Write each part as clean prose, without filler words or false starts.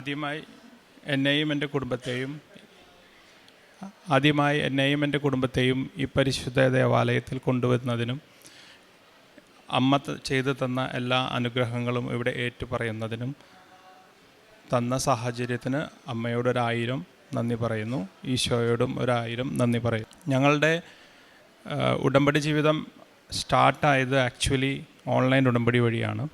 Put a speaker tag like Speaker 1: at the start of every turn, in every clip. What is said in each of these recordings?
Speaker 1: ആദ്യമായി എന്നെയും എൻ്റെ കുടുംബത്തെയും ഈ പരിശുദ്ധ ദേവാലയത്തിൽ കൊണ്ടുവരുന്നതിനും അമ്മ ചെയ്തു തന്ന എല്ലാ അനുഗ്രഹങ്ങളും ഇവിടെ ഏറ്റുപറയുന്നതിനും തന്ന സാഹചര്യത്തിന് അമ്മയോടൊരായിരം നന്ദി പറയുന്നു. ഈശോയോടും 1000 നന്ദി പറയും. ഞങ്ങളുടെ ഉടമ്പടി ജീവിതം സ്റ്റാർട്ടായത് ആക്ച്വലി ഓൺലൈൻ ഉടമ്പടി വഴിയാണ്.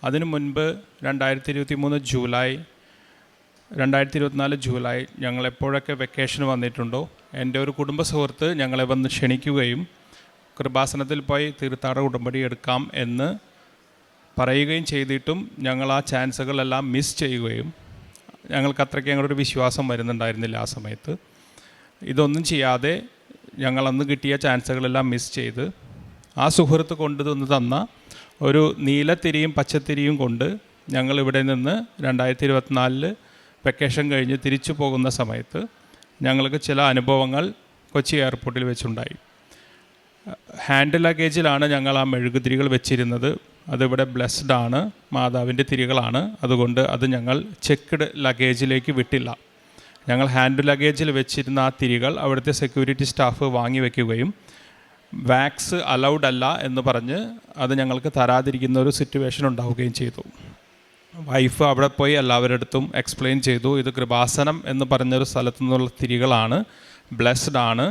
Speaker 1: അതിനു മുൻപ് 2024 ജൂലൈ ഞങ്ങളെപ്പോഴൊക്കെ വെക്കേഷൻ വന്നിട്ടുണ്ടോ എൻ്റെ ഒരു കുടുംബ സുഹൃത്ത് ഞങ്ങളെ വന്ന് ക്ഷണിക്കുകയും കൃപാസനത്തിൽ പോയി തീർത്ഥാടന ഉടമ്പടി എടുക്കാം എന്ന് പറയുകയും ചെയ്തിട്ടും ഞങ്ങൾ ആ ചാൻസുകളെല്ലാം മിസ് ചെയ്യുകയും ഞങ്ങൾക്ക് അത്രയ്ക്ക് ഞങ്ങളൊരു വിശ്വാസം വരുന്നുണ്ടായിരുന്നില്ല ആ സമയത്ത്. ഇതൊന്നും ചെയ്യാതെ ഞങ്ങളന്ന് കിട്ടിയ ചാൻസുകളെല്ലാം മിസ് ചെയ്ത് ആ സുഹൃത്ത് കൊണ്ടുവന്ന് തന്ന ഒരു നീലത്തിരിയും പച്ചത്തിരിയും കൊണ്ട് ഞങ്ങളിവിടെ നിന്ന് 2024 വെക്കേഷൻ കഴിഞ്ഞ് തിരിച്ചു പോകുന്ന സമയത്ത് ഞങ്ങൾക്ക് ചില അനുഭവങ്ങൾ കൊച്ചി എയർപോർട്ടിൽ വെച്ചുണ്ടായി. ഹാൻഡ് ലഗേജിലാണ് ഞങ്ങൾ ആ മെഴുകുതിരികൾ വെച്ചിരുന്നത്. അതിവിടെ ബ്ലെസ്ഡ് ആണ്, മാതാവിൻ്റെ തിരികളാണ്. അതുകൊണ്ട് അത് ഞങ്ങൾ ചെക്ക്ഡ് ലഗേജിലേക്ക് വിട്ടില്ല. ഞങ്ങൾ ഹാൻഡ് ലഗേജിൽ വെച്ചിരുന്ന ആ തിരികൾ അവിടുത്തെ സെക്യൂരിറ്റി സ്റ്റാഫ് വാങ്ങി വയ്ക്കുകയും വാക്സ് അലൗഡ് അല്ല എന്ന് പറഞ്ഞ് അത് ഞങ്ങൾക്ക് തരാതിരിക്കുന്ന ഒരു സിറ്റുവേഷൻ ഉണ്ടാവുകയും ചെയ്തു. വൈഫ് അവിടെ പോയി എല്ലാവരുടെ അടുത്തും എക്സ്പ്ലെയിൻ ചെയ്തു, ഇത് കൃപാസനം എന്ന് പറഞ്ഞൊരു സ്ഥലത്തു നിന്നുള്ള തിരികളാണ്, ബ്ലെസ്ഡ് ആണ്,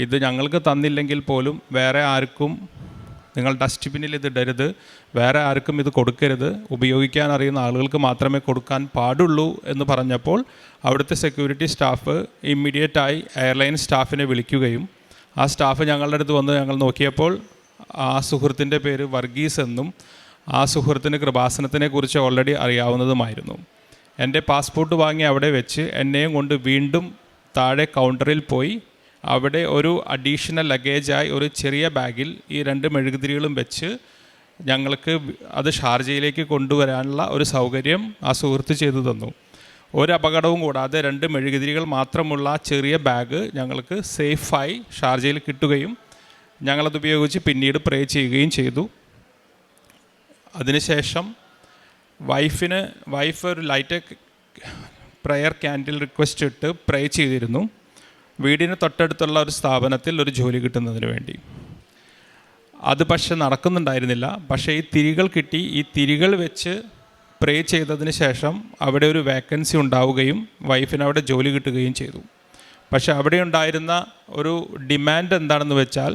Speaker 1: ഇത് ഞങ്ങൾക്ക് തന്നില്ലെങ്കിൽ പോലും വേറെ ആർക്കും നിങ്ങൾ ഡസ്റ്റ്ബിന്നിൽ ഇത് ഇടരുത്, വേറെ ആർക്കും ഇത് കൊടുക്കരുത്, ഉപയോഗിക്കാൻ അറിയുന്ന ആളുകൾക്ക് മാത്രമേ കൊടുക്കാൻ പാടുള്ളൂ എന്ന് പറഞ്ഞപ്പോൾ അവിടുത്തെ സെക്യൂരിറ്റി സ്റ്റാഫ് ഇമ്മീഡിയറ്റായി എയർലൈൻ സ്റ്റാഫിനെ വിളിക്കുകയും ആ സ്റ്റാഫ് ഞങ്ങളുടെ അടുത്ത് വന്ന് ഞങ്ങൾ നോക്കിയപ്പോൾ ആ സുഹൃത്തിൻ്റെ പേര് വർഗീസ് എന്നും ആ സുഹൃത്തിന് കൃപാസനത്തിനെ കുറിച്ച് ഓൾറെഡി അറിയാവുന്നതുമായിരുന്നു. എൻ്റെ പാസ്പോർട്ട് വാങ്ങി അവിടെ വെച്ച് എന്നെയും കൊണ്ട് വീണ്ടും താഴെ കൗണ്ടറിൽ പോയി അവിടെ ഒരു അഡീഷണൽ ലഗേജായി ഒരു ചെറിയ ബാഗിൽ ഈ 2 മെഴുകുതിരികളും വെച്ച് ഞങ്ങൾക്ക് അത് ഷാർജയിലേക്ക് കൊണ്ടുവരാനുള്ള ഒരു സൗകര്യം ആ സുഹൃത്ത് ചെയ്തു തന്നു. ഒരു അപകടവും കൂടാതെ 2 മെഴുകുതിരികൾ മാത്രമുള്ള ആ ചെറിയ ബാഗ് ഞങ്ങൾക്ക് സേഫായി ഷാർജയിൽ കിട്ടുകയും ഞങ്ങളത് ഉപയോഗിച്ച് പിന്നീട് പ്രേ ചെയ്യുകയും ചെയ്തു. അതിനുശേഷം വൈഫ് ഒരു ലൈറ്റ് പ്രയർ ക്യാൻഡിൽ റിക്വസ്റ്റ് ഇട്ട് പ്രേ ചെയ്തിരുന്നു, വീടിന് തൊട്ടടുത്തുള്ള ഒരു സ്ഥാപനത്തിൽ ഒരു ജോലി കിട്ടുന്നതിന് വേണ്ടി. അത് പക്ഷെ നടക്കുന്നുണ്ടായിരുന്നില്ല. പക്ഷേ ഈ തിരികൾ കിട്ടി. ഈ തിരികൾ വെച്ച് പ്രേ ചെയ്തതിന് ശേഷം അവിടെ ഒരു വേക്കൻസി ഉണ്ടാവുകയും വൈഫിന് അവിടെ ജോലി കിട്ടുകയും ചെയ്തു. പക്ഷെ അവിടെ ഉണ്ടായിരുന്ന ഒരു ഡിമാൻഡ് എന്താണെന്ന് വെച്ചാൽ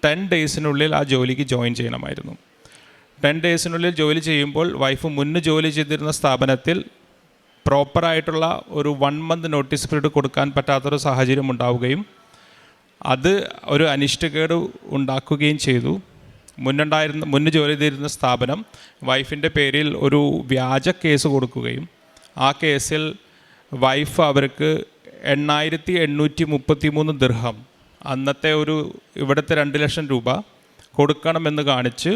Speaker 1: 10 ഡേയ്സിനുള്ളിൽ ആ ജോലിക്ക് ജോയിൻ ചെയ്യണമായിരുന്നു. 10 ഡേയ്സിനുള്ളിൽ ജോലി ചെയ്യുമ്പോൾ വൈഫ് മുന്നേ ജോലി ചെയ്തിരുന്ന സ്ഥാപനത്തിൽ പ്രോപ്പറായിട്ടുള്ള ഒരു 1 മന്ത് നോട്ടീസ് പീരീഡ് കൊടുക്കാൻ പറ്റാത്തൊരു സാഹചര്യം ഉണ്ടാവുകയും അത് ഒരു അനിഷ്ടക്കേട് ഉണ്ടാക്കുകയും ചെയ്തു. മുന്നേ ജോലി ചെയ്തിരുന്ന സ്ഥാപനം വൈഫിൻ്റെ പേരിൽ ഒരു വ്യാജ കേസ് കൊടുക്കുകയും ആ കേസിൽ വൈഫ് അവർക്ക് 8,833 ദിർഹം, അന്നത്തെ ഇവിടുത്തെ 2 ലക്ഷം രൂപ കൊടുക്കണമെന്ന് കാണിച്ച്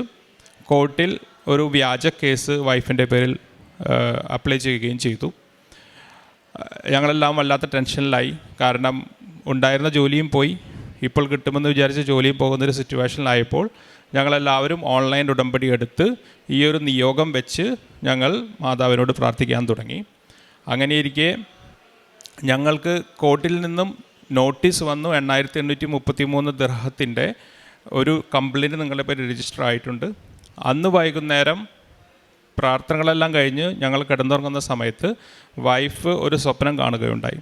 Speaker 1: കോർട്ടിൽ ഒരു വ്യാജ കേസ് വൈഫിൻ്റെ പേരിൽ അപ്ലൈ ചെയ്യുകയും ചെയ്തു. ഞങ്ങളെല്ലാം വല്ലാത്ത ടെൻഷനിലായി. കാരണം ഉണ്ടായിരുന്ന ജോലിയും പോയി, ഇപ്പോൾ കിട്ടുമെന്ന് വിചാരിച്ച ജോലിയും പോകുന്നൊരു സിറ്റുവേഷനിലായപ്പോൾ ഞങ്ങളെല്ലാവരും ഓൺലൈൻ ഉടമ്പടി എടുത്ത് ഈ ഒരു നിയോഗം വെച്ച് ഞങ്ങൾ മാതാവിനോട് പ്രാർത്ഥിക്കാൻ തുടങ്ങി. അങ്ങനെയിരിക്കെ ഞങ്ങൾക്ക് കോർട്ടിൽ നിന്നും നോട്ടീസ് വന്നു, 8,833 ദിർഹത്തിൻ്റെ ഒരു കംപ്ലയിൻറ്റ് നിങ്ങളുടെ പേര് രജിസ്റ്റർ ആയിട്ടുണ്ട്. അന്ന് വൈകുന്നേരം പ്രാർത്ഥനകളെല്ലാം കഴിഞ്ഞ് ഞങ്ങൾ കിടന്നുറങ്ങുന്ന സമയത്ത് വൈഫ് ഒരു സ്വപ്നം കാണുകയുണ്ടായി.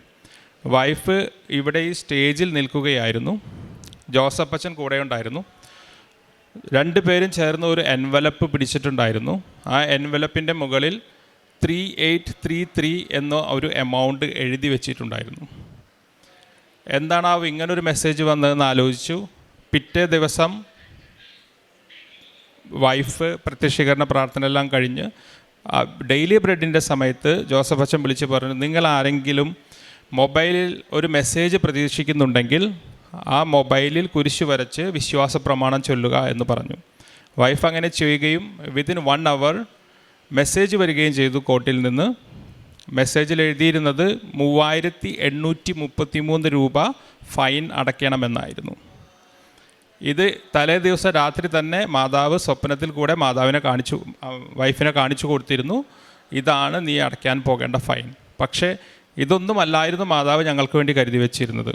Speaker 1: വൈഫ് ഇവിടെ ഈ സ്റ്റേജിൽ നിൽക്കുകയായിരുന്നു. ജോസഫ് അച്ഛൻ കൂടെ ഉണ്ടായിരുന്നു. 2 പേരും ചേർന്ന് ഒരു എൻവലപ്പ് പിടിച്ചിട്ടുണ്ടായിരുന്നു. ആ എൻവലപ്പിൻ്റെ മുകളിൽ 3833 എന്ന ഒരു എമൗണ്ട് എഴുതി വെച്ചിട്ടുണ്ടായിരുന്നു. എന്താണ് ഇങ്ങനൊരു മെസ്സേജ് വന്നതെന്ന് ആലോചിച്ചു. പിറ്റേ ദിവസം വൈഫ് പ്രത്യക്ഷീകരണ പ്രാർത്ഥന എല്ലാം കഴിഞ്ഞ് ഡെയിലി ബ്രെഡിൻ്റെ സമയത്ത് ജോസഫ് അച്ഛൻ വിളിച്ച് പറഞ്ഞു, നിങ്ങൾ ആരെങ്കിലും മൊബൈലിൽ ഒരു മെസ്സേജ് പ്രതീക്ഷിക്കുന്നുണ്ടെങ്കിൽ ആ മൊബൈലിൽ കുരിശ് വരച്ച് വിശ്വാസ പ്രമാണം ചൊല്ലുക എന്ന് പറഞ്ഞു. വൈഫ് അങ്ങനെ ചെയ്യുകയും വിതിൻ 1 അവർ മെസ്സേജ് വരികയും ചെയ്തു. കോർട്ടിൽ നിന്ന് മെസ്സേജിൽ എഴുതിയിരുന്നത് 3,833 രൂപ ഫൈൻ അടയ്ക്കണമെന്നായിരുന്നു. ഇത് തലേ ദിവസം രാത്രി തന്നെ മാതാവ് സ്വപ്നത്തിൽ കൂടെ വൈഫിനെ കാണിച്ചു കൊടുത്തിരുന്നു. ഇതാണ് നീ അടയ്ക്കാൻ പോകേണ്ട ഫൈൻ. പക്ഷേ ഇതൊന്നുമല്ലായിരുന്നു മാതാവ് ഞങ്ങൾക്ക് വേണ്ടി കരുതി വെച്ചിരുന്നത്.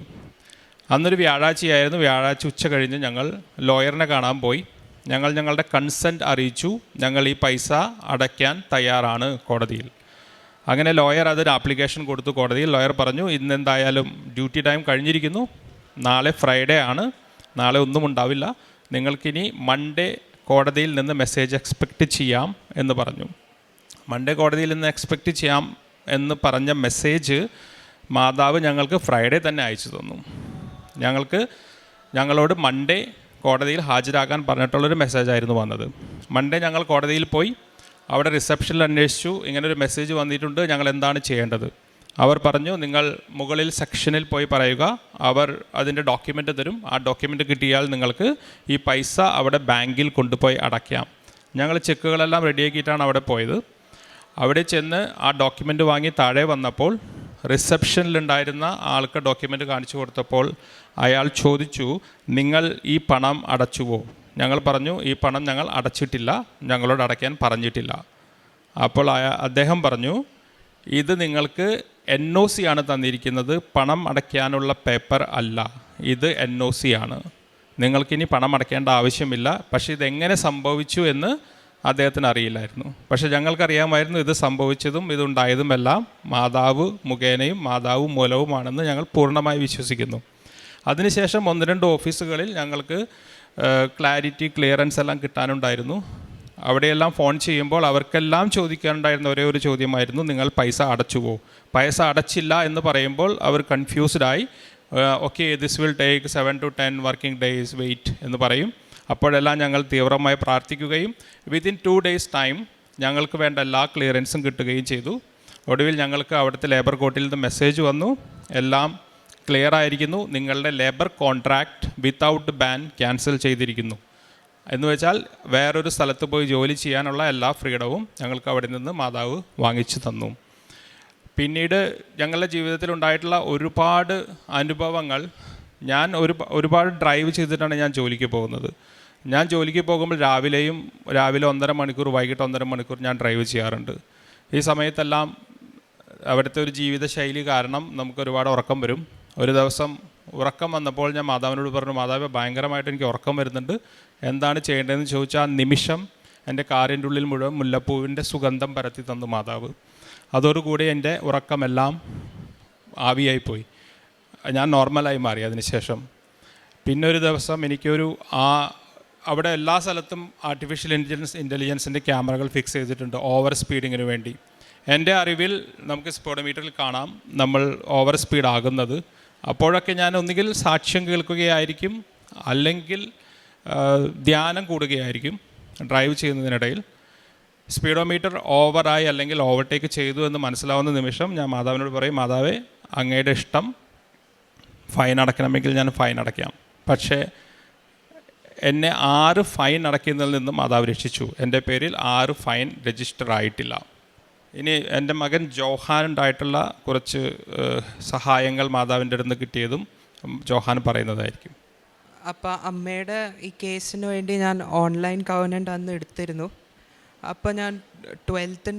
Speaker 1: അന്നൊരു വ്യാഴാഴ്ചയായിരുന്നു. വ്യാഴാഴ്ച ഉച്ച കഴിഞ്ഞ് ഞങ്ങൾ ലോയറിനെ കാണാൻ പോയി. ഞങ്ങൾ ഞങ്ങളുടെ കൺസെൻറ്റ് അറിയിച്ചു, ഞങ്ങൾ ഈ പൈസ അടയ്ക്കാൻ തയ്യാറാണ് കോടതിയിൽ. അങ്ങനെ ലോയർ അതൊരു ആപ്ലിക്കേഷൻ കൊടുത്തു കോടതിയിൽ. ലോയർ പറഞ്ഞു, ഇന്നെന്തായാലും ഡ്യൂട്ടി ടൈം കഴിഞ്ഞിരിക്കുന്നു, നാളെ ഫ്രൈഡേ ആണ്, നാളെ ഒന്നും ഉണ്ടാവില്ല, നിങ്ങൾക്കിനി മൺഡേ കോടതിയിൽ നിന്ന് മെസ്സേജ് എക്സ്പെക്റ്റ് ചെയ്യാം എന്ന് പറഞ്ഞു. മൺഡേ കോടതിയിൽ നിന്ന് എക്സ്പെക്റ്റ് ചെയ്യാം എന്ന് പറഞ്ഞ മെസ്സേജ് മാതാവ് ഞങ്ങൾക്ക് ഫ്രൈഡേ തന്നെ അയച്ചു തന്നു. ഞങ്ങളോട് മൺഡേ കോടതിയിൽ ഹാജരാകാൻ പറഞ്ഞിട്ടുള്ളൊരു മെസ്സേജായിരുന്നു വന്നത്. മൺഡേ ഞങ്ങൾ കോടതിയിൽ പോയി. അവിടെ റിസപ്ഷനിൽ അന്വേഷിച്ചു, ഇങ്ങനൊരു മെസ്സേജ് വന്നിട്ടുണ്ട്, ഞങ്ങൾ എന്താണ് ചെയ്യേണ്ടത്. അവർ പറഞ്ഞു, നിങ്ങൾ മുകളിൽ സെക്ഷനിൽ പോയി പറയുക, അവർ അതിൻ്റെ ഡോക്യുമെൻ്റ് തരും. ആ ഡോക്യുമെൻ്റ് കിട്ടിയാൽ നിങ്ങൾക്ക് ഈ പൈസ അവിടെ ബാങ്കിൽ കൊണ്ടുപോയി അടയ്ക്കാം. ഞങ്ങൾ ചെക്കുകളെല്ലാം റെഡിയാക്കിയിട്ടാണ് അവിടെ പോയത്. അവിടെ ചെന്ന് ആ ഡോക്യുമെൻ്റ് വാങ്ങി താഴെ വന്നപ്പോൾ റിസപ്ഷനിലുണ്ടായിരുന്ന ആൾക്ക് ഡോക്യുമെൻ്റ് കാണിച്ചു കൊടുത്തപ്പോൾ അയാൾ ചോദിച്ചു, നിങ്ങൾ ഈ പണം അടച്ചുവോ? ഞങ്ങൾ പറഞ്ഞു, ഈ പണം ഞങ്ങൾ അടച്ചിട്ടില്ല, ഞങ്ങളോട് അടയ്ക്കാൻ പറഞ്ഞിട്ടില്ല. അപ്പോൾ അദ്ദേഹം പറഞ്ഞു, ഇത് നിങ്ങൾക്ക് NOC ആണ് തന്നിരിക്കുന്നത്, പണം അടയ്ക്കാനുള്ള പേപ്പർ അല്ല, ഇത് NOC ആണ്, നിങ്ങൾക്കിനി പണം അടയ്ക്കേണ്ട ആവശ്യമില്ല. പക്ഷേ ഇതെങ്ങനെ സംഭവിച്ചു എന്ന് അദ്ദേഹത്തിന് അറിയില്ലായിരുന്നു. പക്ഷേ ഞങ്ങൾക്കറിയാമായിരുന്നു ഇത് സംഭവിച്ചതും ഇതുണ്ടായതുമെല്ലാം മാതാവ് മുഖേനയും മാതാവ് മൂലവുമാണെന്ന് ഞങ്ങൾ പൂർണ്ണമായി വിശ്വസിക്കുന്നു. അതിനുശേഷം 1-2 ഓഫീസുകളിൽ ഞങ്ങൾക്ക് ക്ലിയറൻസ് എല്ലാം കിട്ടാനുണ്ടായിരുന്നു. അവിടെയെല്ലാം ഫോൺ ചെയ്യുമ്പോൾ അവർക്കെല്ലാം ചോദിക്കാനുണ്ടായിരുന്ന ഒരേ ഒരു ചോദ്യമായിരുന്നു, നിങ്ങൾ പൈസ അടച്ചുവോ? പൈസ അടച്ചില്ല എന്ന് പറയുമ്പോൾ അവർ കൺഫ്യൂസ്ഡായി, okay this will take 7 to 10 working days wait എന്ന് പറയും. അപ്പോഴെല്ലാം ഞങ്ങൾ തീവ്രമായി പ്രാർത്ഥിക്കുകയും വിത്തിൻ 2 days ടൈം ഞങ്ങൾക്ക് വേണ്ട എല്ലാ ക്ലിയറൻസും കിട്ടുകയും ചെയ്തു. ഒടുവിൽ ഞങ്ങൾക്ക് അവിടുത്തെ ലേബർ കോർട്ടിൽ നിന്ന് മെസ്സേജ് വന്നു, എല്ലാം ക്ലിയർ ആയിരിക്കുന്നു, നിങ്ങളുടെ labour contract without ban cancel ചെയ്തിരിക്കുന്നു. എന്ന് വെച്ചാൽ വേറൊരു സ്ഥലത്ത് പോയി ജോലി ചെയ്യാനുള്ള എല്ലാ ഫ്രീഡവും ഞങ്ങൾക്ക് അവിടെ നിന്ന് മാതാവ് വാങ്ങിച്ചു തന്നു. പിന്നീട് ഞങ്ങളുടെ ജീവിതത്തിൽ ഉണ്ടായിട്ടുള്ള ഒരുപാട് അനുഭവങ്ങൾ, ഞാൻ ഒരുപാട് ഡ്രൈവ് ചെയ്തിട്ടാണ് ഞാൻ ജോലിക്ക് പോകുന്നത്. ഞാൻ ജോലിക്ക് പോകുമ്പോൾ രാവിലെ 1.5 മണിക്കൂർ, വൈകിട്ട് 1.5 മണിക്കൂർ ഞാൻ ഡ്രൈവ് ചെയ്യാറുണ്ട്. ഈ സമയത്തെല്ലാം അവിടുത്തെ ഒരു ജീവിതശൈലി കാരണം നമുക്ക് ഒരുപാട് ഉറക്കം വരും. ഒരു ദിവസം ഉറക്കം വന്നപ്പോൾ ഞാൻ മാതാവിനോട് പറഞ്ഞു, മാതാവ് ഭയങ്കരമായിട്ട് എനിക്ക് ഉറക്കം വരുന്നുണ്ട്, എന്താണ് ചെയ്യേണ്ടതെന്ന് ചോദിച്ചാൽ ആ നിമിഷം എൻ്റെ കാറിൻ്റെ ഉള്ളിൽ മുഴുവൻ മുല്ലപ്പൂവിൻ്റെ സുഗന്ധം പരത്തി തന്നു മാതാവ്. അതോടുകൂടി എൻ്റെ ഉറക്കമെല്ലാം ആവിയായിപ്പോയി, ഞാൻ നോർമലായി മാറി. അതിനുശേഷം പിന്നെ ഒരു ദിവസം എനിക്കൊരു അവിടെ എല്ലാ സ്ഥലത്തും ആർട്ടിഫിഷ്യൽ ഇൻ്റലിജൻസിൻ്റെ ക്യാമറകൾ ഫിക്സ് ചെയ്തിട്ടുണ്ട് ഓവർ സ്പീഡിങ്ങിന് വേണ്ടി. എൻ്റെ അറിവിൽ നമുക്ക് സ്പീഡോമീറ്ററിൽ കാണാം നമ്മൾ ഓവർ സ്പീഡ് ആകുന്നത്. അപ്പോഴൊക്കെ ഞാൻ ഒന്നുകിൽ സാക്ഷ്യം കേൾക്കുകയായിരിക്കും, അല്ലെങ്കിൽ ധ്യാനം കൂടുകയായിരിക്കും ഡ്രൈവ് ചെയ്യുന്നതിനിടയിൽ. സ്പീഡോമീറ്റർ ഓവറായി അല്ലെങ്കിൽ ഓവർടേക്ക് ചെയ്തു എന്ന് മനസ്സിലാവുന്ന നിമിഷം ഞാൻ മാതാവിനോട് പറയും, മാതാവേ അങ്ങയുടെ ഇഷ്ടം, ഫൈൻ അടയ്ക്കണമെങ്കിൽ ഞാൻ ഫൈൻ അടയ്ക്കാം. പക്ഷേ എന്നെ 6 ഫൈൻ അടയ്ക്കുന്നതിൽ നിന്നും മാതാവ് രക്ഷിച്ചു. എൻ്റെ പേരിൽ 6 ഫൈൻ രജിസ്റ്റർ ആയിട്ടില്ല. ഇനി എൻ്റെ മകൻ ജോഹാനുണ്ടായിട്ടുള്ള കുറച്ച് സഹായങ്ങൾ മാതാവിൻ്റെ അടുത്ത് നിന്ന് കിട്ടിയതും ജോഹാൻ പറയുന്നതായിരിക്കും.
Speaker 2: അപ്പോൾ അമ്മയുടെ ഈ കേസിന് വേണ്ടി ഞാൻ ഓൺലൈൻ കവനൻ്റ് അന്ന് എടുത്തിരുന്നു. അപ്പോൾ ഞാൻ 12th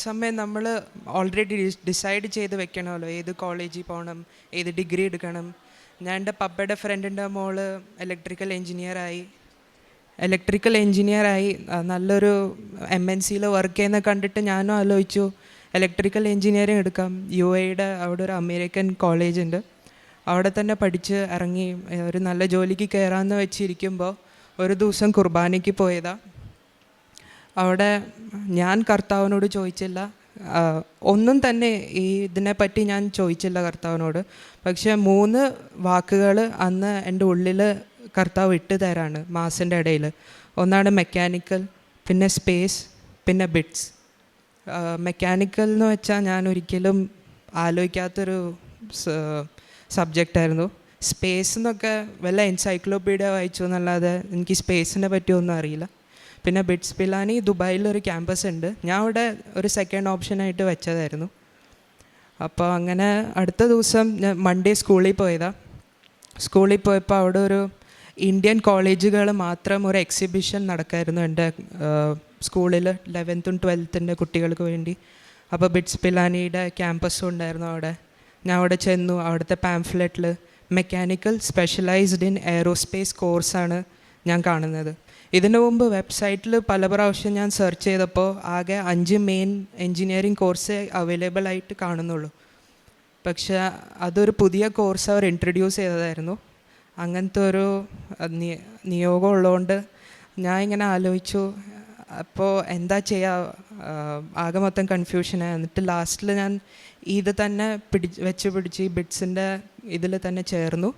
Speaker 2: സമയം നമ്മൾ ഓൾറെഡി ഡിസൈഡ് ചെയ്ത് വെക്കണമല്ലോ, ഏത് കോളേജിൽ പോകണം, ഏത് ഡിഗ്രി എടുക്കണം. ഞാൻ എൻ്റെ പപ്പയുടെ ഫ്രണ്ടിൻ്റെ മോള് ഇലക്ട്രിക്കൽ എഞ്ചിനീയറായി നല്ലൊരു MNCയിൽ വർക്ക് ചെയ്യുന്ന കണ്ടിട്ട് ഞാനും ആലോചിച്ചു ഇലക്ട്രിക്കൽ എഞ്ചിനീയറിങ് എടുക്കാം. UAE അവിടെ ഒരു അമേരിക്കൻ കോളേജ് ഉണ്ട്, അവിടെ തന്നെ പഠിച്ച് ഇറങ്ങി ഒരു നല്ല ജോലിക്ക് കയറാമെന്ന് വെച്ചിരിക്കുമ്പോൾ ഒരു ദിവസം കുർബാനയ്ക്ക് പോയതാണ്. അവിടെ ഞാൻ കർത്താവിനോട് ചോദിച്ചില്ല, ഒന്നും തന്നെ ഇതിനെപ്പറ്റി ഞാൻ ചോദിച്ചില്ല കർത്താവിനോട്. പക്ഷേ 3 വാക്കുകൾ അന്ന് എൻ്റെ ഉള്ളിൽ കർത്താവ് ഇട്ട് തരാണ് മാസിൻ്റെ ഇടയിൽ. ഒന്നാണ് മെക്കാനിക്കൽ, പിന്നെ സ്പേസ്, പിന്നെ ബിറ്റ്സ്. മെക്കാനിക്കൽ എന്ന് വെച്ചാൽ ഞാൻ ഒരിക്കലും ആലോചിക്കാത്തൊരു സബ്ജക്റ്റായിരുന്നു. സ്പേസ് എന്നൊക്കെ വല്ല എൻസൈക്ലോപീഡിയ വായിച്ചു എന്നല്ലാതെ എനിക്ക് സ്പേസിനെ പറ്റിയൊന്നും അറിയില്ല. പിന്നെ ബിറ്റ്സ് പിലാനി ദുബായിലൊരു ക്യാമ്പസ് ഉണ്ട്, ഞാൻ അവിടെ ഒരു സെക്കൻഡ് ഓപ്ഷനായിട്ട് വെച്ചതായിരുന്നു. അപ്പോൾ അങ്ങനെ അടുത്ത ദിവസം ഞാൻ മൺഡേ സ്കൂളിൽ പോയപ്പോൾ അവിടെ ഒരു ഇന്ത്യൻ കോളേജുകൾ മാത്രം ഒരു എക്സിബിഷൻ നടക്കായിരുന്നു എൻ്റെ സ്കൂളിൽ 11th 12th കുട്ടികൾക്ക് വേണ്ടി. അപ്പോൾ ബിറ്റ്സ് പിലാനിയുടെ ക്യാമ്പസും ഉണ്ടായിരുന്നു അവിടെ. ഞാൻ അവിടെ ചെന്നു. അവിടുത്തെ പാംഫ്ലെറ്റിൽ മെക്കാനിക്കൽ സ്പെഷ്യലൈസ്ഡ് ഇൻ എയറോസ്പേസ് കോഴ്സാണ് ഞാൻ കാണുന്നത്. ഇതിനു മുമ്പ് വെബ്സൈറ്റിൽ പല പ്രാവശ്യം ഞാൻ സെർച്ച് ചെയ്തപ്പോൾ ആകെ 5 മെയിൻ എൻജിനീയറിംഗ് കോഴ്സേ അവൈലബിൾ ആയിട്ട് കാണുന്നുള്ളൂ. പക്ഷേ അതൊരു പുതിയ കോഴ്സ് അവർ ഇൻട്രൊഡ്യൂസ് ചെയ്തതായിരുന്നു. അങ്ങനത്തെ ഒരു നിയോഗം ഉള്ളതുകൊണ്ട് ഞാൻ ഇങ്ങനെ ആലോചിച്ചു, അപ്പോൾ എന്താ ചെയ്യുക, ആകെ മൊത്തം കൺഫ്യൂഷനായി. എന്നിട്ട് ലാസ്റ്റിൽ ഞാൻ ഇത് തന്നെ പിടിച്ച് ഈ ബിറ്റ്സിൻ്റെ ഇതിൽ തന്നെ ചേർന്നു.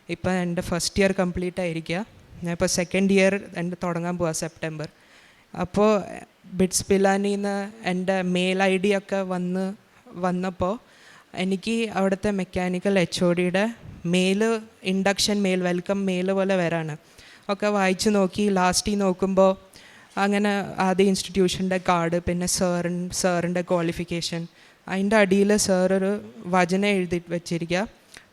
Speaker 2: ഇപ്പം എൻ്റെ ഫസ്റ്റ് ഇയർ കംപ്ലീറ്റ് ആയിരിക്കുക. ഞാൻ ഇപ്പോൾ സെക്കൻഡ് ഇയർ എൻ്റെ തുടങ്ങാൻ പോവാ സെപ്റ്റംബർ. അപ്പോൾ ബിറ്റ്സ് പിലാനിന്ന് എൻ്റെ മെയിൽ ID ഒക്കെ വന്നപ്പോൾ എനിക്ക് അവിടുത്തെ മെക്കാനിക്കൽ HODയുടെ ഇൻഡക്ഷൻ മെയിൽ, വെൽക്കം മെയിൽ പോലെ വരാണ്. ഒക്കെ വായിച്ച് നോക്കി. ലാസ്റ്റിൽ നോക്കുമ്പോൾ അങ്ങനെ ആദ്യ ഇൻസ്റ്റിറ്റ്യൂഷൻ്റെ കാർഡ്, പിന്നെ സാറിൻ്റെ ക്വാളിഫിക്കേഷൻ, അതിൻ്റെ അടിയിൽ സാർ ഒരു വചനം എഴുതി വെച്ചിരിക്കുക,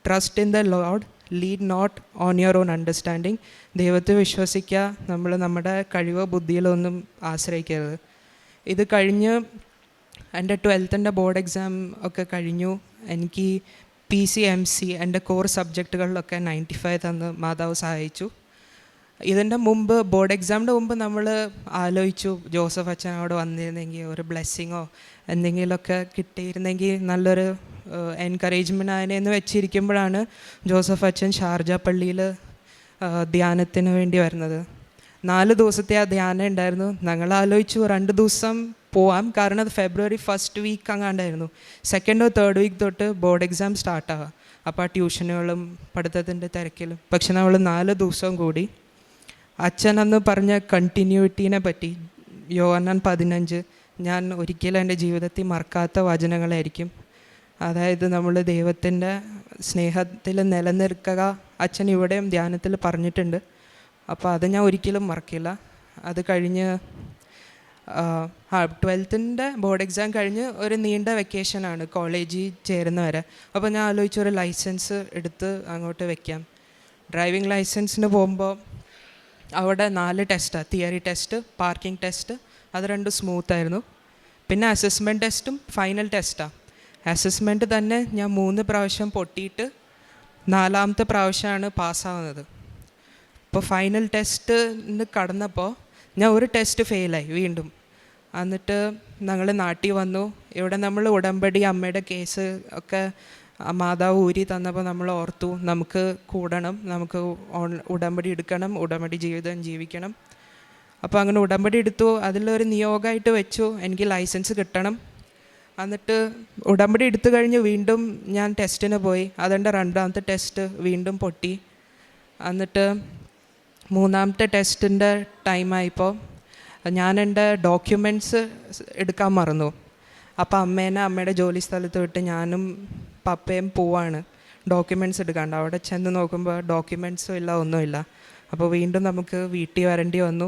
Speaker 2: trust in the Lord, lean not on your own understanding. ദൈവത്തെ വിശ്വസിക്കുക, നമ്മൾ നമ്മുടെ കഴിവോ ബുദ്ധിയിലൊന്നും ആശ്രയിക്കരുത്. ഇത് കഴിഞ്ഞ് എൻ്റെ 12th ബോർഡ് എക്സാം ഒക്കെ കഴിഞ്ഞു. എനിക്ക് PCMC എൻ്റെ കോർ സബ്ജക്റ്റുകളിലൊക്കെ 95 തന്ന് മാതാവ് സഹായിച്ചു. ഇതിൻ്റെ മുമ്പ് ബോർഡ് എക്സാമിൻ്റെ മുമ്പ് നമ്മൾ ആലോചിച്ചു, ജോസഫ് അച്ഛൻ അവിടെ വന്നിരുന്നെങ്കിൽ ഒരു ബ്ലെസ്സിങ്ങോ എന്തെങ്കിലുമൊക്കെ കിട്ടിയിരുന്നെങ്കിൽ നല്ലൊരു എൻകറേജ്മെൻ്റ് ആയതിനെന്ന് വെച്ചിരിക്കുമ്പോഴാണ് ജോസഫ് അച്ഛൻ ഷാർജ പള്ളിയിൽ ധ്യാനത്തിന് വേണ്ടി വരുന്നത്. 4 ദിവസത്തെ ആ ധ്യാനം ഉണ്ടായിരുന്നു. ഞങ്ങൾ ആലോചിച്ചു 2 ദിവസം പോവാം, കാരണം അത് February 1st വീക്ക് അങ്ങാണ്ടായിരുന്നു. 2nd or 3rd വീക്ക് തൊട്ട് ബോർഡ് എക്സാം സ്റ്റാർട്ടാവുക. അപ്പോൾ ആ ട്യൂഷനുകളും പഠിത്തത്തിൻ്റെ തിരക്കിലും. പക്ഷെ നമ്മൾ 4 ദിവസവും കൂടി. അച്ഛൻ അന്ന് പറഞ്ഞ കണ്ടിന്യൂറ്റിനെ പറ്റി, യോഹന്നാൻ 15, ഞാൻ ഒരിക്കലും എൻ്റെ ജീവിതത്തിൽ മറക്കാത്ത വചനങ്ങളായിരിക്കും. അതായത് നമ്മൾ ദൈവത്തിൻ്റെ സ്നേഹത്തിൽ നിലനിൽക്കുക, അച്ഛൻ ഇവിടെയും ധ്യാനത്തിൽ പറഞ്ഞിട്ടുണ്ട്. അപ്പോൾ അത് ഞാൻ ഒരിക്കലും മറക്കില്ല. അത് കഴിഞ്ഞ് 12th ബോർഡ് എക്സാം കഴിഞ്ഞ് ഒരു നീണ്ട വെക്കേഷനാണ് കോളേജിൽ ചേരുന്നവരെ. അപ്പോൾ ഞാൻ ആലോചിച്ചു ഒരു ലൈസൻസ് എടുത്ത് അങ്ങോട്ട് വെക്കാം. ഡ്രൈവിംഗ് ലൈസൻസിന് പോകുമ്പോൾ അവിടെ 4 ടെസ്റ്റാണ്, തിയറി ടെസ്റ്റ്, പാർക്കിംഗ് ടെസ്റ്റ്, അത് 2 സ്മൂത്തായിരുന്നു. പിന്നെ അസസ്മെൻറ്റ് ടെസ്റ്റും ഫൈനൽ ടെസ്റ്റാണ്. അസസ്മെൻറ്റ് തന്നെ ഞാൻ 3 പ്രാവശ്യം പൊട്ടിയിട്ട് 4ാമത്തെ പ്രാവശ്യമാണ് പാസ്സാവുന്നത്. അപ്പോൾ ഫൈനൽ ടെസ്റ്റിന് കടന്നപ്പോൾ ഞാൻ ഒരു ടെസ്റ്റ് ഫെയിലായി വീണ്ടും. എന്നിട്ട് ഞങ്ങൾ നാട്ടിൽ വന്നു. ഇവിടെ നമ്മൾ ഉടമ്പടി, അമ്മയുടെ കേസ് ഒക്കെ മാതാവ് ഊരി തന്നപ്പോൾ നമ്മൾ ഓർത്തു, നമുക്ക് കൂടണം, നമുക്ക് ഉടമ്പടി എടുക്കണം, ഉടമ്പടി ജീവിതം ജീവിക്കണം. അപ്പോൾ അങ്ങനെ ഉടമ്പടി എടുത്തു. അതിലൊരു നിയോഗമായിട്ട് വെച്ചു എനിക്ക് ലൈസൻസ് കിട്ടണം. എന്നിട്ട് ഉടമ്പടി എടുത്തു കഴിഞ്ഞ് വീണ്ടും ഞാൻ ടെസ്റ്റിന് പോയി. അതെൻ്റെ 2ാമത്തെ ടെസ്റ്റ് വീണ്ടും പൊട്ടി. എന്നിട്ട് 3ാമത്തെ ടെസ്റ്റിൻ്റെ ടൈമായപ്പോൾ ഞാൻ എൻ്റെ ഡോക്യുമെൻറ്റ്സ് എടുക്കാൻ മറന്നു. അപ്പോൾ അമ്മയുടെ ജോലി സ്ഥലത്ത് വിട്ട് ഞാനും പപ്പയും പോവാണ് ഡോക്യുമെൻറ്റ്സ് എടുക്കാണ്ട്. അവിടെ ചെന്ന് നോക്കുമ്പോൾ ഡോക്യുമെൻറ്റ്സും ഇല്ല, ഒന്നുമില്ല. അപ്പോൾ വീണ്ടും നമുക്ക് വീട്ടിൽ വരേണ്ടി വന്നു.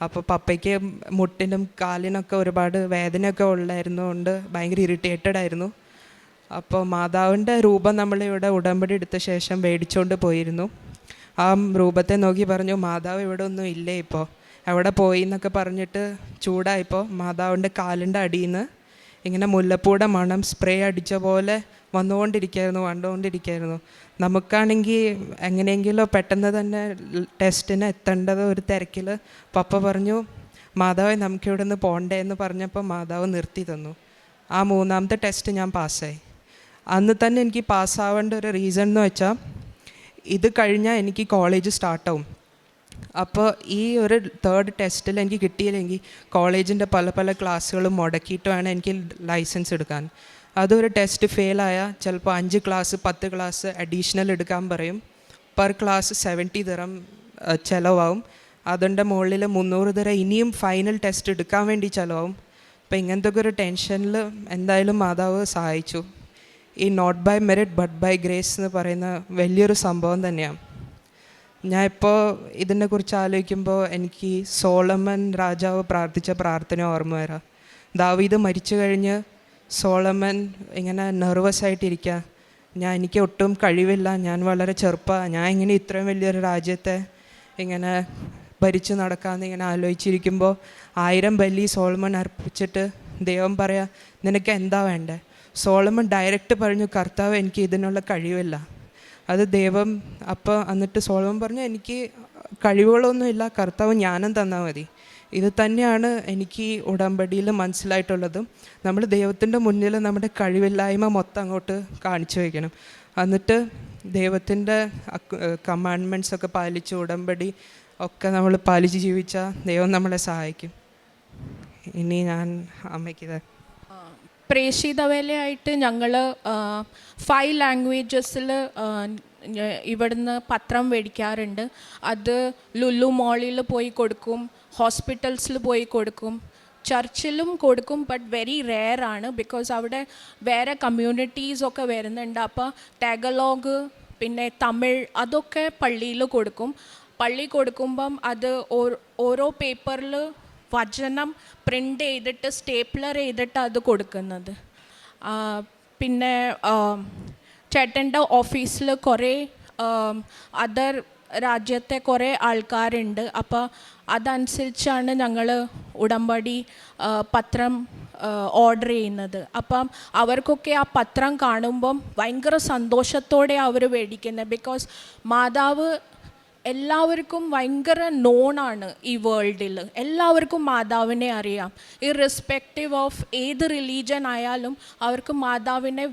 Speaker 2: അപ്പോൾ പപ്പയ്ക്ക് മുട്ടിനും കാലിനൊക്കെ ഒരുപാട് വേദനയൊക്കെ ഉള്ളായിരുന്നുകൊണ്ട് ഭയങ്കര ഇറിറ്റേറ്റഡ് ആയിരുന്നു. അപ്പോൾ മാതാവിൻ്റെ രൂപം നമ്മളിവിടെ ഉടമ്പടി എടുത്ത ശേഷം മേടിച്ചുകൊണ്ട് പോയിരുന്നു. ആ രൂപത്തെ നോക്കി പറഞ്ഞു, മാതാവ് ഇവിടെ ഒന്നും ഇല്ലേ, ഇപ്പോൾ എവിടെ പോയി എന്നൊക്കെ പറഞ്ഞിട്ട് ചൂടായപ്പോൾ മാതാവിൻ്റെ കാലിൻ്റെ അടിയിൽ നിന്ന് ഇങ്ങനെ മുല്ലപ്പൂടെ മണം സ്പ്രേ അടിച്ച പോലെ വന്നുകൊണ്ടിരിക്കുകയായിരുന്നു. നമുക്കാണെങ്കിൽ എങ്ങനെയെങ്കിലും പെട്ടെന്ന് തന്നെ ടെസ്റ്റിന് എത്തേണ്ടത് ഒരു തിരക്കിൽ പപ്പ പറഞ്ഞു, മാതാവ് നമുക്കിവിടെ നിന്ന് പോകണ്ടേ എന്ന് പറഞ്ഞപ്പോൾ മാതാവ് നിർത്തി തന്നു. ആ 3ാമത്തെ ടെസ്റ്റ് ഞാൻ പാസ്സായി. അന്ന് തന്നെ എനിക്ക് പാസ്സാവേണ്ട ഒരു റീസൺ എന്ന് വെച്ചാൽ ഇത് കഴിഞ്ഞാൽ എനിക്ക് കോളേജ് സ്റ്റാർട്ടാവും. അപ്പോൾ ഈ ഒരു 3rd ടെസ്റ്റിൽ എനിക്ക് കിട്ടിയില്ലെങ്കിൽ കോളേജിൻ്റെ പല ക്ലാസ്സുകളും മുടക്കിയിട്ട് വേണം എനിക്ക് ലൈസൻസ് എടുക്കാൻ. അതൊരു ടെസ്റ്റ് ഫെയിലായാൽ ചിലപ്പോൾ 5 ക്ലാസ് 10 ക്ലാസ് അഡീഷണൽ എടുക്കാൻ പറയും. പെർ ക്ലാസ് 70 ദിറം ചിലവാകും. അതിൻ്റെ മുകളിൽ 300 ദിറം ഇനിയും ഫൈനൽ ടെസ്റ്റ് എടുക്കാൻ വേണ്ടി ചിലവാകും. അപ്പോൾ ഇങ്ങനത്തെ ഒരു ടെൻഷനിൽ എന്തായാലും മാതാവ് സഹായിച്ചു. ഈ not by merit but by grace എന്ന് പറയുന്ന വലിയൊരു സംഭവം തന്നെയാണ്. ഞാൻ ഇപ്പോൾ ഇതിനെക്കുറിച്ച് ആലോചിക്കുമ്പോൾ എനിക്ക് സോളമൻ രാജാവ് പ്രാർത്ഥിച്ച പ്രാർത്ഥന ഓർമ്മ വരാം. ദാവീദ് മരിച്ചു കഴിഞ്ഞ് സോളമൻ ഇങ്ങനെ നെർവസ് ആയിട്ടിരിക്കുക. എനിക്ക് ഒട്ടും കഴിവില്ല, ഞാൻ വളരെ ചെറുപ്പമാണ്, ഞാൻ ഇങ്ങനെ ഇത്രയും വലിയൊരു രാജ്യത്തെ ഇങ്ങനെ ഭരിച്ചു നടക്കാമെന്ന് ഇങ്ങനെ ആലോചിച്ചിരിക്കുമ്പോൾ 1000 ബലി സോളമൻ അർപ്പിച്ചിട്ട് ദൈവം പറയാ, നിനക്ക് എന്താ വേണ്ടേ? സോളമൻ ഡയറക്റ്റ് പറഞ്ഞു, കർത്താവ് എനിക്ക് ഇതിനുള്ള കഴിവില്ല. അത് ദൈവം എന്നിട്ട് സോളമൻ പറഞ്ഞു, എനിക്ക് കഴിവുകളൊന്നുമില്ല, കർത്താവ് ജ്ഞാനം തന്നാൽ മതി. ഇത് തന്നെയാണ് എനിക്ക് ഉടമ്പടിയിൽ മനസ്സിലായിട്ടുള്ളതും. നമ്മൾ ദൈവത്തിൻ്റെ മുന്നിൽ നമ്മുടെ കഴിവില്ലായ്മ മൊത്തം അങ്ങോട്ട് കാണിച്ചു വയ്ക്കണം. എന്നിട്ട് ദൈവത്തിൻ്റെ കമാൻഡ്മെൻറ്റ്സ് ഒക്കെ പാലിച്ച് ഉടമ്പടി ഒക്കെ നമ്മൾ പാലിച്ച് ജീവിച്ചാൽ ദൈവം നമ്മളെ സഹായിക്കും. ഇനി ഞാൻ അമ്മയ്ക്ക്
Speaker 3: പ്രേക്ഷിത വേലയായിട്ട് ഞങ്ങൾ 5 ലാംഗ്വേജസിൽ ഇവിടുന്ന് പത്രം മേടിക്കാറുണ്ട്. അത് ലുലു മോളിൽ പോയി കൊടുക്കും, ഹോസ്പിറ്റൽസിൽ പോയി കൊടുക്കും, ചർച്ചിലും കൊടുക്കും. ബട്ട് വെരി റെയർ ആണ്, ബിക്കോസ് അവിടെ വേറെ കമ്മ്യൂണിറ്റീസൊക്കെ വരുന്നുണ്ട്. അപ്പോൾ ടാഗലോഗ് പിന്നെ തമിഴ് അതൊക്കെ പള്ളിയിൽ കൊടുക്കും. പള്ളി കൊടുക്കുമ്പം അത് ഓരോ പേപ്പറിൽ വചനം പ്രിൻ്റ് ചെയ്തിട്ട് സ്റ്റേപ്ലർ ചെയ്തിട്ട് അത് കൊടുക്കുന്നത്. പിന്നെ ചേട്ടൻ്റെ ഓഫീസിൽ കുറേ അതർ രാജ്യത്തെ കുറേ ആൾക്കാരുണ്ട്. അപ്പോൾ അതനുസരിച്ചാണ് ഞങ്ങൾ ഉടമ്പടി പത്രം ഓർഡർ ചെയ്യുന്നത്. അപ്പം അവർക്കൊക്കെ ആ പത്രം കാണുമ്പം ഭയങ്കര സന്തോഷത്തോടെ അവർ മേടിക്കുന്നത്. ബിക്കോസ് മാതാവ് എല്ലാവർക്കും ഭയങ്കര നോണാണ് ഈ വേൾഡിൽ. എല്ലാവർക്കും മാതാവിനെ അറിയാം. ഇറസ്പെക്റ്റീവ് ഓഫ് ഏത് റിലീജൻ ആയാലും അവർക്ക് മാതാവിനെ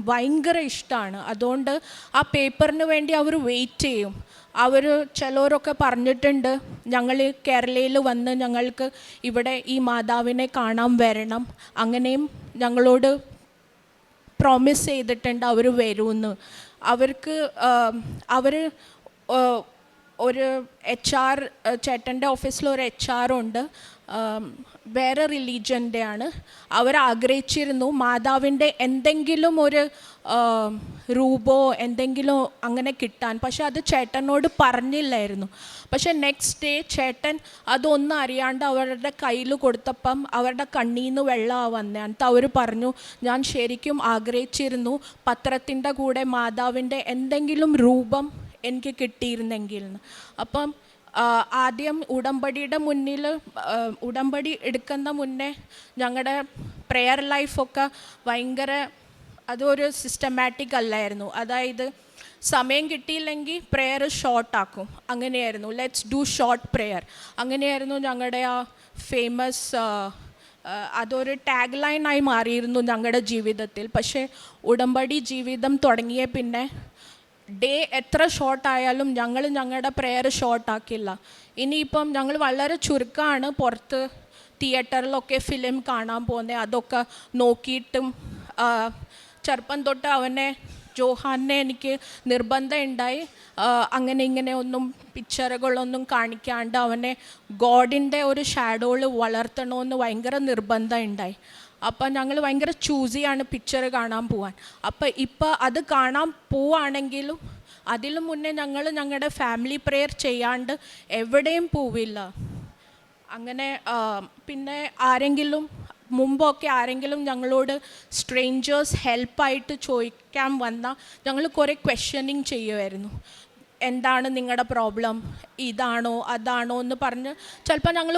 Speaker 3: ഭയങ്കര ഇഷ്ടമാണ്. അതുകൊണ്ട് ആ പേപ്പറിന് വേണ്ടി അവർ വെയിറ്റ് ചെയ്യും. ചിലരൊക്കെ പറഞ്ഞിട്ടുണ്ട്, ഞങ്ങൾ കേരളയിൽ വന്ന് ഞങ്ങൾക്ക് ഇവിടെ ഈ മാതാവിനെ കാണാൻ വരണം. അങ്ങനെയും ഞങ്ങളോട് പ്രോമിസ് ചെയ്തിട്ടുണ്ട് അവർ വരുമെന്ന്. അവർ ഒരു HR ചേട്ടൻ്റെ ഓഫീസിൽ ഒരു HR ഉണ്ട്, വേറെ റിലീജൻ്റെയാണ്. അവർ ആഗ്രഹിച്ചിരുന്നു മാതാവിൻ്റെ എന്തെങ്കിലും ഒരു രൂപോ എന്തെങ്കിലും അങ്ങനെ കിട്ടാൻ. പക്ഷെ അത് ചേട്ടനോട് പറഞ്ഞില്ലായിരുന്നു. പക്ഷെ നെക്സ്റ്റ് ഡേ ചേട്ടൻ അതൊന്നും അറിയാണ്ട് അവരുടെ കയ്യിൽ കൊടുത്തപ്പം അവരുടെ കണ്ണിൽ നിന്ന് വെള്ളമാണ് വന്നത്. എന്നിട്ട് അവർ പറഞ്ഞു, ഞാൻ ശരിക്കും ആഗ്രഹിച്ചിരുന്നു പത്രത്തിൻ്റെ കൂടെ മാതാവിൻ്റെ എന്തെങ്കിലും രൂപം എനിക്ക് കിട്ടിയിരുന്നെങ്കിൽ. അപ്പം ആദ്യം ഉടമ്പടി എടുക്കുന്ന മുന്നേ ഞങ്ങളുടെ പ്രെയർ ലൈഫൊക്കെ ഭയങ്കര അതൊരു സിസ്റ്റമാറ്റിക് അല്ലായിരുന്നു. അതായത് സമയം കിട്ടിയില്ലെങ്കിൽ പ്രെയർ ഷോർട്ടാക്കും, അങ്ങനെയായിരുന്നു. ലെറ്റ്സ് ഡു ഷോർട്ട് പ്രെയർ, അങ്ങനെയായിരുന്നു ഞങ്ങളുടെ ആ ഫേമസ് അതൊരു ടാഗ് ലൈനായി മാറിയിരുന്നു ഞങ്ങളുടെ ജീവിതത്തിൽ. പക്ഷേ ഉടമ്പടി ജീവിതം തുടങ്ങിയ പിന്നെ ഡേ എത്ര ഷോർട്ടായാലും ഞങ്ങളുടെ പ്രെയർ ഷോർട്ടാക്കില്ല. ഇനിയിപ്പം ഞങ്ങൾ വളരെ ചുരുക്കമാണ് പുറത്ത് തിയേറ്ററിലൊക്കെ ഫിലിം കാണാൻ പോകുന്നത്. അതൊക്കെ നോക്കിയിട്ടും ചെറുപ്പം തൊട്ട് ജോഹാനെ എനിക്ക് നിർബന്ധം ഉണ്ടായി അങ്ങനെ ഇങ്ങനെ ഒന്നും പിക്ചറുകളൊന്നും കാണിക്കാണ്ട് അവനെ ഗോഡിൻ്റെ ഒരു ഷാഡോയിൽ വളർത്തണമെന്ന് ഭയങ്കര നിർബന്ധം ഉണ്ടായി. അപ്പം ഞങ്ങൾ ഭയങ്കര ചൂസിയാണ് പിക്ചർ കാണാൻ പോവാൻ. ഇപ്പം അത് കാണാൻ പോവുകയാണെങ്കിലും അതിനു മുന്നേ ഞങ്ങളുടെ ഫാമിലി പ്രെയർ ചെയ്യാണ്ട് എവിടെയും പോവില്ല. അങ്ങനെ പിന്നെ മുമ്പൊക്കെ ആരെങ്കിലും ഞങ്ങളോട് സ്ട്രേഞ്ചേഴ്സ് ഹെൽപ്പായിട്ട് ചോദിക്കാൻ വന്നാൽ ഞങ്ങൾ കുറേ ക്വസ്റ്റ്യനിങ് ചെയ്യുമായിരുന്നു. എന്താണ് നിങ്ങളുടെ പ്രോബ്ലം, ഇതാണോ അതാണോ എന്ന് പറഞ്ഞ് ചിലപ്പോൾ ഞങ്ങൾ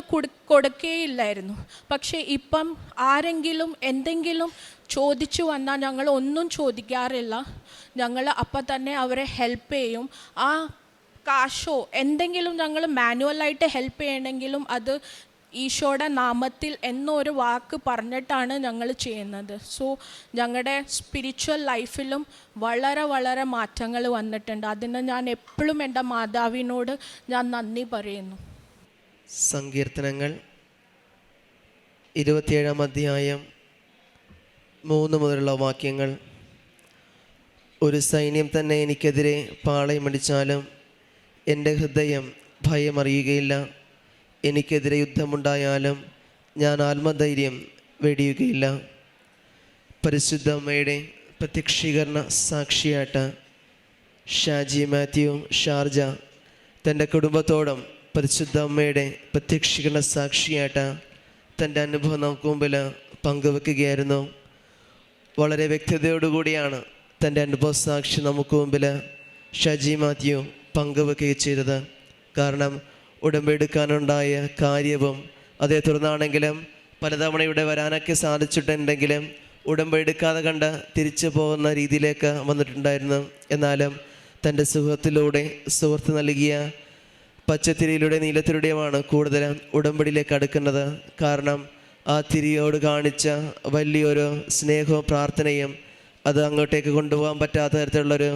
Speaker 3: കൊടുക്കുകയില്ലായിരുന്നു. പക്ഷേ ഇപ്പം ആരെങ്കിലും എന്തെങ്കിലും ചോദിച്ചു വന്നാൽ ഞങ്ങൾ ഒന്നും ചോദിക്കാറില്ല. ഞങ്ങൾ അപ്പം തന്നെ അവരെ ഹെൽപ്പ് ചെയ്യും. ആ കാശോ എന്തെങ്കിലും ഞങ്ങൾ മാനുവലായിട്ട് ഹെൽപ്പ് ചെയ്യണമെങ്കിലും അത് ഈശോയുടെ നാമത്തിൽ എന്നൊരു വാക്ക് പറഞ്ഞിട്ടാണ് ഞങ്ങൾ ചെയ്യുന്നത്. സോ ഞങ്ങളുടെ സ്പിരിച്വൽ ലൈഫിലും വളരെ വളരെ മാറ്റങ്ങൾ വന്നിട്ടുണ്ട്. അതിന് ഞാൻ എപ്പോഴും എൻ്റെ മാതാവിനോട് ഞാൻ നന്ദി പറയുന്നു.
Speaker 4: സങ്കീർത്തനങ്ങൾ 27-ാം അധ്യായം 3 മുതലുള്ള വാക്യങ്ങൾ. ഒരു സൈന്യം തന്നെ എനിക്കെതിരെ പാളയമടിച്ചാലും എൻ്റെ ഹൃദയം ഭയമറിയുകയില്ല. എനിക്കെതിരെ യുദ്ധമുണ്ടായാലും ഞാൻ ആത്മധൈര്യം വെടിയുകയില്ല. പരിശുദ്ധ അമ്മയുടെ പ്രത്യക്ഷീകരണ സാക്ഷിയായിട്ട് ഷാജി മാത്യു ഷാർജ തൻ്റെ കുടുംബത്തോടും പരിശുദ്ധ അമ്മയുടെ പ്രത്യക്ഷീകരണ സാക്ഷിയായിട്ട് തൻ്റെ അനുഭവം നമുക്ക് മുമ്പിൽ പങ്കുവെക്കുകയായിരുന്നു. വളരെ വ്യക്തതയോടുകൂടിയാണ് തൻ്റെ അനുഭവസാക്ഷി നമുക്ക് മുമ്പിൽ ഷജി മാത്യു പങ്കുവെക്കുകയും ചെയ്തത്. കാരണം ഉടമ്പെടുക്കാനുണ്ടായ കാര്യവും അതേ തുടർന്നാണെങ്കിലും പലതവണ ഇവിടെ വരാനൊക്കെ സാധിച്ചിട്ടുണ്ടെങ്കിലും ഉടമ്പെടുക്കാതെ കണ്ട് തിരിച്ചു പോകുന്ന രീതിയിലേക്ക് വന്നിട്ടുണ്ടായിരുന്നു. എന്നാലും തൻ്റെ സുഹൃത്ത് നൽകിയ പച്ചത്തിരിയിലൂടെ നീലത്തിലൂടെയുമാണ് കൂടുതൽ ഉടമ്പടിയിലേക്ക് അടുക്കുന്നത്. കാരണം ആ തിരിയോട് കാണിച്ച വലിയൊരു സ്നേഹവും പ്രാർത്ഥനയും അത് അങ്ങോട്ടേക്ക് കൊണ്ടുപോകാൻ പറ്റാത്ത തരത്തിലുള്ളൊരു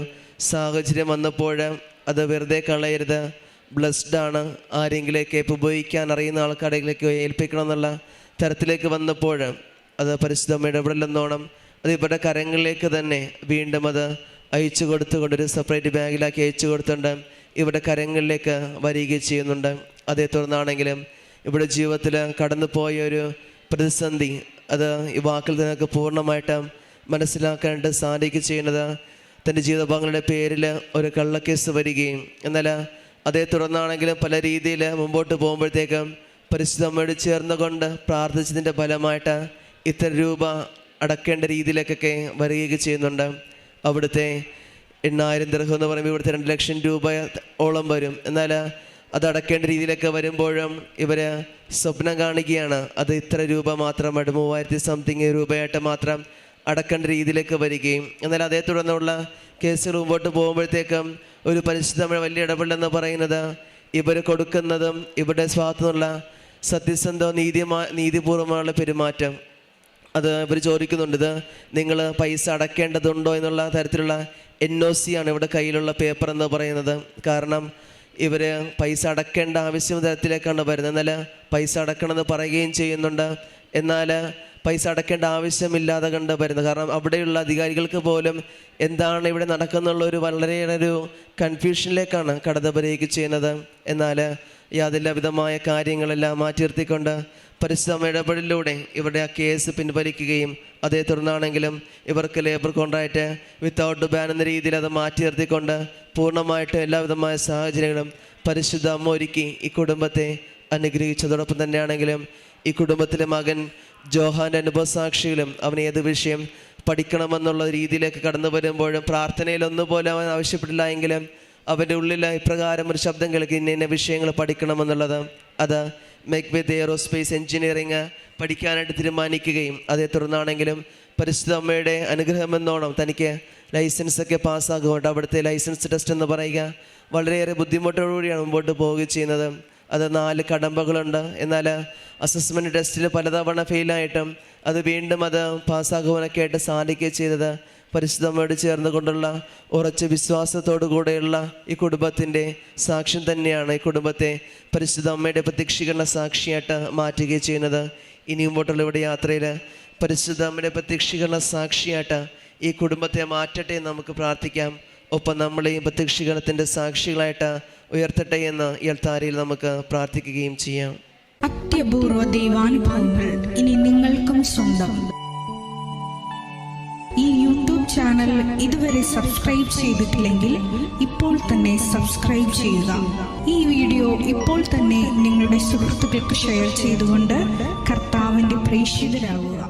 Speaker 4: സാഹചര്യം വന്നപ്പോൾ അത് വെറുതെ കളയരുത്, ബ്ലെസ്ഡാണ്, ആരെങ്കിലേക്ക് ഉപയോഗിക്കാൻ അറിയുന്ന ആൾക്കാരിലേക്ക് ഏൽപ്പിക്കണം എന്നുള്ള തരത്തിലേക്ക് വന്നപ്പോൾ അത് പരിശുദ്ധമ്മ ഇടപെടലെന്നോണം അത് ഇവരുടെ കരങ്ങളിലേക്ക് തന്നെ വീണ്ടും അത് അയച്ചു കൊടുത്തുകൊണ്ടൊരു സെപ്പറേറ്റ് ബാഗിലാക്കി അയച്ചു കൊടുത്തുകൊണ്ട് ഇവിടെ കരങ്ങളിലേക്ക് വരികയും ചെയ്യുന്നുണ്ട്. അതേ തുടർന്നാണെങ്കിലും ഇവിടെ ജീവിതത്തിൽ കടന്നു പോയ ഒരു പ്രതിസന്ധി അത് ഈ വാക്കിൽ നിന്നൊക്കെ പൂർണ്ണമായിട്ട് മനസ്സിലാക്കാനായിട്ട് സാധിക്കുക ചെയ്യുന്നത് തൻ്റെ ജീവിതഭാഗങ്ങളുടെ പേരിൽ ഒരു കള്ളക്കേസ് വരികയും എന്നാൽ അതേ തുടർന്നാണെങ്കിലും പല രീതിയിൽ മുമ്പോട്ട് പോകുമ്പോഴത്തേക്കും പരിശുദ്ധമ്മയോട് ചേർന്നുകൊണ്ട് പ്രാർത്ഥിച്ചതിൻ്റെ ഫലമായിട്ട് ഇത്ര രൂപ അടക്കേണ്ട രീതിയിലേക്കൊക്കെ വരികയൊക്കെ ചെയ്യുന്നുണ്ട്. അവിടുത്തെ 8,000 ദിർഹം എന്ന് പറയുമ്പോൾ ഇവിടുത്തെ 2 ലക്ഷം രൂപ ഓളം വരും. എന്നാൽ അത് അടക്കേണ്ട രീതിയിലൊക്കെ വരുമ്പോഴും ഇവർ സ്വപ്നം കാണുകയാണ് അത് ഇത്ര രൂപ മാത്രമായിട്ട് 3000 സംതിങ് രൂപയായിട്ട് മാത്രം അടക്കേണ്ട രീതിയിലേക്ക് വരികയും എന്നാൽ അതേ തുടർന്നുള്ള കേസുകൾ മുമ്പോട്ട് പോകുമ്പോഴത്തേക്കും ഒരു പരിശുദ്ധമായ വലിയ ഇടപെടലെന്ന് പറയുന്നത് ഇവർ കൊടുക്കുന്നതും ഇവരുടെ ഭാഗത്തു നിന്നുള്ള സത്യസന്ധവും നീതിപൂർവ്വമുള്ള പെരുമാറ്റം അത് ഇവർ ചോദിക്കുന്നുണ്ട്. ഇത് നിങ്ങൾ പൈസ അടക്കേണ്ടതുണ്ടോ എന്നുള്ള തരത്തിലുള്ള NOC ആണ് ഇവിടെ കയ്യിലുള്ള പേപ്പർ എന്ന് പറയുന്നത്. കാരണം ഇവർ പൈസ അടക്കേണ്ട ആവശ്യം തരത്തിലേക്കാണ് വരുന്നത്. എന്നാൽ പൈസ അടക്കണമെന്ന് പറയുകയും ചെയ്യുന്നുണ്ട്, എന്നാൽ പൈസ അടക്കേണ്ട ആവശ്യമില്ലാതെ കണ്ട് വരുന്നത്. കാരണം അവിടെയുള്ള അധികാരികൾക്ക് പോലും എന്താണ് ഇവിടെ നടക്കുന്നുള്ളൊരു വളരെയേറെ ഒരു കൺഫ്യൂഷനിലേക്കാണ് കടന്നു വരികയും ചെയ്യുന്നത്. എന്നാൽ യാതൊരു വിധമായ കാര്യങ്ങളെല്ലാം മാറ്റി നിർത്തിക്കൊണ്ട് പരിശുദ്ധ ഇടപെടലിലൂടെ ഇവരുടെ ആ കേസ് പിൻവലിക്കുകയും അതേ തുടർന്നാണെങ്കിലും ഇവർക്ക് ലേബർ കോൺട്രാക്റ്റ് വിത്തൗട്ട് ബാൻ എന്ന രീതിയിൽ അത് മാറ്റി നിർത്തിക്കൊണ്ട് പൂർണ്ണമായിട്ടും എല്ലാവിധമായ സാഹചര്യങ്ങളും പരിശുദ്ധ അമ്മ ഒരുക്കി ഈ കുടുംബത്തെ അനുഗ്രഹിച്ചതോടൊപ്പം തന്നെയാണെങ്കിലും ഈ കുടുംബത്തിലെ മകൻ ജോഹാൻ്റെ അനുഭവസാക്ഷികളും അവൻ ഏത് വിഷയം പഠിക്കണമെന്നുള്ള രീതിയിലേക്ക് കടന്നു വരുമ്പോഴും പ്രാർത്ഥനയിൽ ഒന്നുപോലെ അവൻ ആവശ്യപ്പെട്ടില്ല എങ്കിലും അവൻ്റെ ഉള്ളിൽ ഇപ്രകാരം ഒരു ശബ്ദം കേൾക്കി ഇന്ന വിഷയങ്ങൾ പഠിക്കണമെന്നുള്ളത് അത് മെക്ബെത്ത് എയറോസ്പേസ് എഞ്ചിനീയറിങ് പഠിക്കാനായിട്ട് തീരുമാനിക്കുകയും അതേ തുടർന്നാണെങ്കിലും പരിശുദ്ധ അമ്മയുടെ അനുഗ്രഹമെന്നോണം തനിക്ക് ലൈസൻസൊക്കെ പാസ്സാകുകൊണ്ട് അവിടുത്തെ ലൈസൻസ് ടെസ്റ്റ് എന്ന് പറയുക വളരെയേറെ ബുദ്ധിമുട്ടോടുകൂടിയാണ് മുമ്പോട്ട് പോവുകയും ചെയ്യുന്നത്. അത് 4 കടമ്പകളുണ്ട്. എന്നാൽ അസസ്മെൻറ്റ് ടെസ്റ്റിൽ പലതവണ ഫെയിലായിട്ടും അത് വീണ്ടും അത് പാസ്സാകുവാനൊക്കെ ആയിട്ട് സാധിക്കുകയും ചെയ്തത് പരിശുദ്ധമ്മയോട് ചേർന്നുകൊണ്ടുള്ള ഉറച്ച വിശ്വാസത്തോടു കൂടെയുള്ള ഈ കുടുംബത്തിൻ്റെ സാക്ഷ്യം തന്നെയാണ് ഈ കുടുംബത്തെ പരിശുദ്ധ അമ്മയുടെ പ്രത്യക്ഷീകരണ സാക്ഷിയായിട്ട് മാറ്റുകയും ചെയ്യുന്നത്. ഇനി മുമ്പോട്ടുള്ള ഇവിടെ യാത്രയിൽ പരിശുദ്ധ അമ്മയുടെ പ്രത്യക്ഷീകരണ സാക്ഷിയായിട്ട് ഈ കുടുംബത്തെ മാറ്റട്ടെ എന്ന് നമുക്ക് പ്രാർത്ഥിക്കാം. ഒപ്പം നമ്മളെയും പ്രത്യക്ഷീകരണത്തിൻ്റെ സാക്ഷികളായിട്ട് ഉയർത്തട്ടെ എന്ന് ഈ അൾത്താരയിൽ നമുക്ക് പ്രാർത്ഥിക്കുകയും ചെയ്യാം.
Speaker 5: അത്യപൂർവ ദൈവാനുഭവങ്ങൾ ഇനി നിങ്ങൾക്കും സ്വന്തം. ഈ യൂട്യൂബ് ചാനൽ ഇതുവരെ സബ്സ്ക്രൈബ് ചെയ്തിട്ടില്ലെങ്കിൽ ഇപ്പോൾ തന്നെ സബ്സ്ക്രൈബ് ചെയ്യുക. ഈ വീഡിയോ ഇപ്പോൾ തന്നെ നിങ്ങളുടെ സുഹൃത്തുക്കൾക്ക് ഷെയർ ചെയ്തുകൊണ്ട് കർത്താവിൻ്റെ പ്രേക്ഷിതരാകുക.